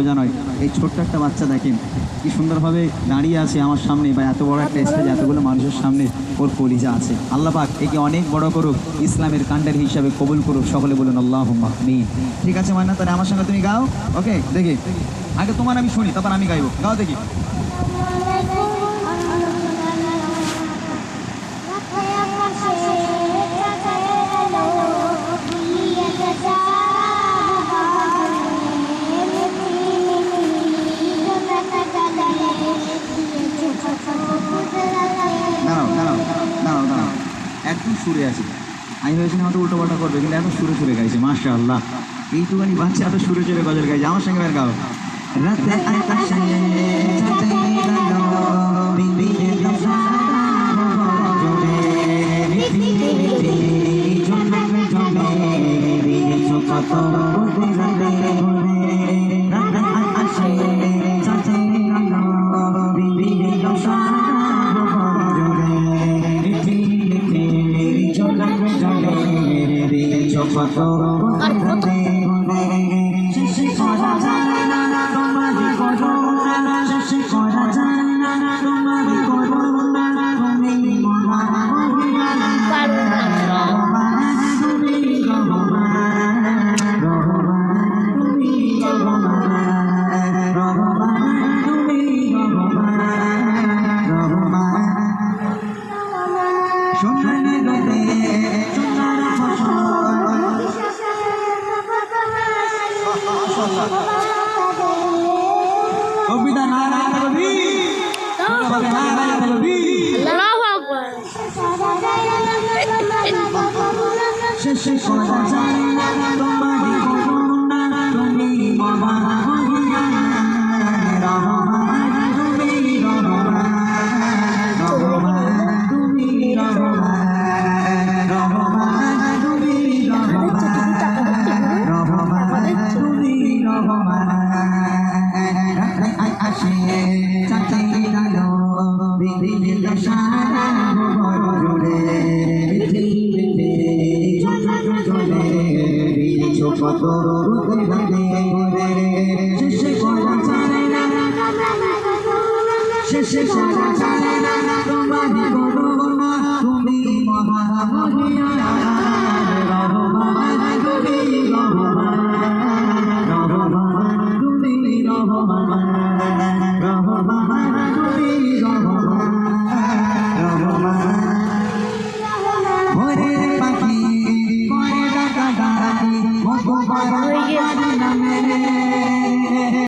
সোজা নয়। এই ছোট্ট একটা বাচ্চা দেখেন কি সুন্দরভাবে দাঁড়িয়ে আছে আমার সামনে, বা এত বড় একটা স্টেজ, এতগুলো মানুষের সামনে ওর কলিজা আছে। আল্লাহ পাক একে অনেক বড় করুক, ইসলামের কাণ্ডের হিসাবে কবুল করুক। সকলে বলুন আল্লাহুম্মা আমিন। ঠিক আছে মান্না, তাহলে আমার সঙ্গে তুমি গাও। ওকে, দেখি আগে তোমার আমি শুনি, তারপর আমি গাইবো। গাও দেখি। দাঁড়াও দাঁড়াও দাঁড়াও দাঁড়াও, একদম সুরে আছি। আমি ভেবেছিলাম হয়তো উল্টো পাল্টা করবে, কিন্তু এত সুরে সুরে গাইছে, মাশাআল্লাহ। এইটুখানি বাচ্চা এত সুরে সুরে গজল গাইছে। আমার সঙ্গে বের গাও। রাতে আকাশে চাঁদের আলো, বিবির সাদা জলে, পৃথিবীতে ঝলমলে ঝলে, দিয়েছো কত উজালে ভরে। রাতে আকাশে চাঁদের আলো, বিবির সাদা জলে, পৃথিবীতে ঝলমলে ঝলে, দিয়েছো কত উজালে ভরে। শেষে করা যায় না তোমারই করুণা, শেষে করা যায় না তোমারই করুণা, তুমি মহান রহমান, তুমি রহমান, রহমান তুমি রহমান, রহমান তুমি রহমান, রহমান। সোনার গদে সোনার ফসল, কবিতা নারায়ণ কবি, নারায়ণ কবি। আল্লাহু আকবার। শেষে করা যায় না তোমারই করুণা, তুমি মহান রহমান, তুমি রহমান, রহমান তুমি রহমান, রহমান তুমি রহমান, রহমান তুমি রহমান। আসে চাঁদের আলো, বিবির সাদা জলে, পৃথিবীতে ঝলমলে দিয়েছো কত উজালে ভরে। শেষে করা যায় না, শেষে করা যায় না তোমারই করুণা, তুমি মহান রহমান, তুমি রহমান, রহমান তুমি রহমান।